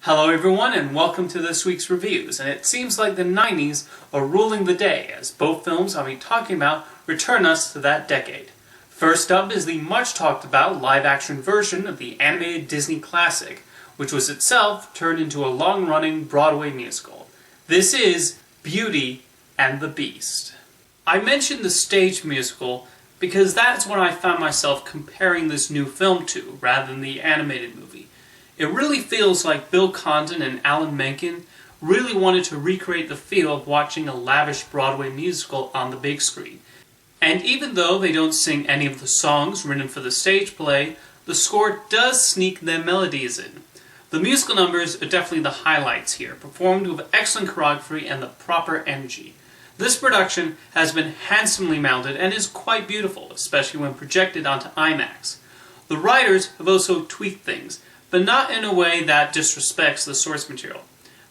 Hello everyone and welcome to this week's reviews, and it seems like the 90s are ruling the day as both films I'll be talking about return us to that decade. First up is the much talked about live-action version of the animated Disney classic, which was itself turned into a long-running Broadway musical. This is Beauty and the Beast. I mentioned the stage musical because that's what I found myself comparing this new film to, rather than the animated movie. It really feels like Bill Condon and Alan Menken really wanted to recreate the feel of watching a lavish Broadway musical on the big screen. And even though they don't sing any of the songs written for the stage play, the score does sneak their melodies in. The musical numbers are definitely the highlights here, performed with excellent choreography and the proper energy. This production has been handsomely mounted and is quite beautiful, especially when projected onto IMAX. The writers have also tweaked things, but not in a way that disrespects the source material.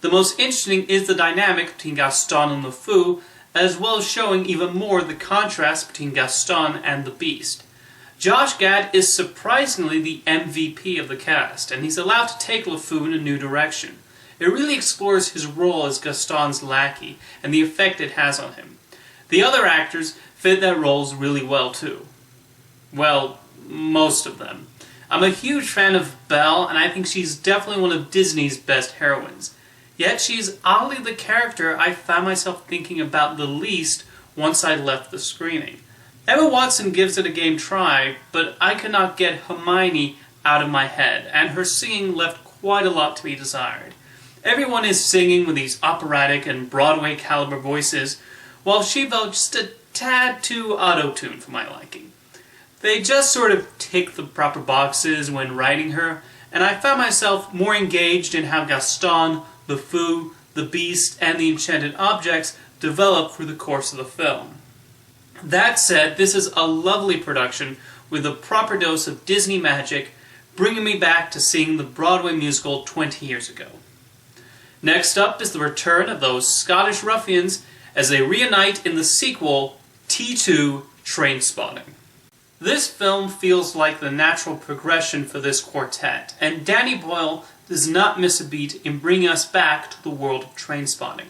The most interesting is the dynamic between Gaston and LeFou, as well as showing even more the contrast between Gaston and the Beast. Josh Gad is surprisingly the MVP of the cast, and he's allowed to take LeFou in a new direction. It really explores his role as Gaston's lackey, and the effect it has on him. The other actors fit their roles really well too. Well, most of them. I'm a huge fan of Belle, and I think she's definitely one of Disney's best heroines. Yet she's oddly the character I found myself thinking about the least once I left the screening. Emma Watson gives it a game try, but I could not get Hermione out of my head, and her singing left quite a lot to be desired. Everyone is singing with these operatic and Broadway caliber voices, while she felt just a tad too auto-tuned for my liking. They just sort of tick the proper boxes when writing her, and I found myself more engaged in how Gaston, LeFou, the Beast, and the enchanted objects develop through the course of the film. That said, this is a lovely production with a proper dose of Disney magic, bringing me back to seeing the Broadway musical 20 years ago. Next up is the return of those Scottish ruffians as they reunite in the sequel, T2 Trainspotting. This film feels like the natural progression for this quartet, and Danny Boyle does not miss a beat in bringing us back to the world of Trainspotting.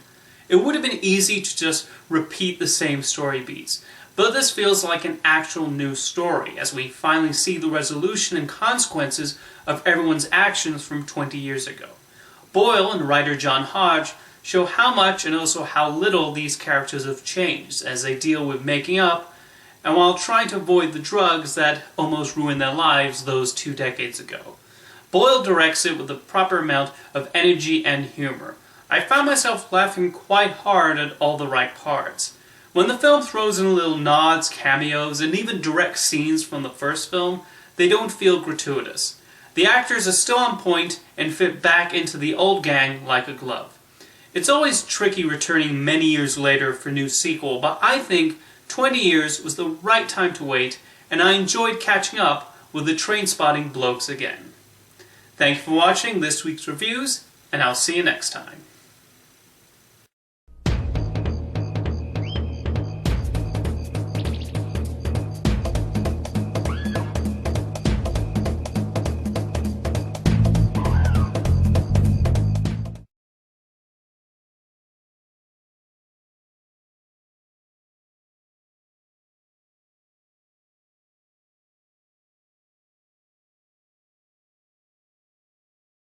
It would have been easy to just repeat the same story beats, but this feels like an actual new story, as we finally see the resolution and consequences of everyone's actions from 20 years ago. Boyle and writer John Hodge show how much and also how little these characters have changed as they deal with making up, and while trying to avoid the drugs that almost ruined their lives those 2 decades ago. Boyle directs it with the proper amount of energy and humor. I found myself laughing quite hard at all the right parts. When the film throws in little nods, cameos, and even direct scenes from the first film, they don't feel gratuitous. The actors are still on point and fit back into the old gang like a glove. It's always tricky returning many years later for a new sequel, but I think 20 years was the right time to wait, and I enjoyed catching up with the Trainspotting blokes again. Thank you for watching this week's reviews, and I'll see you next time.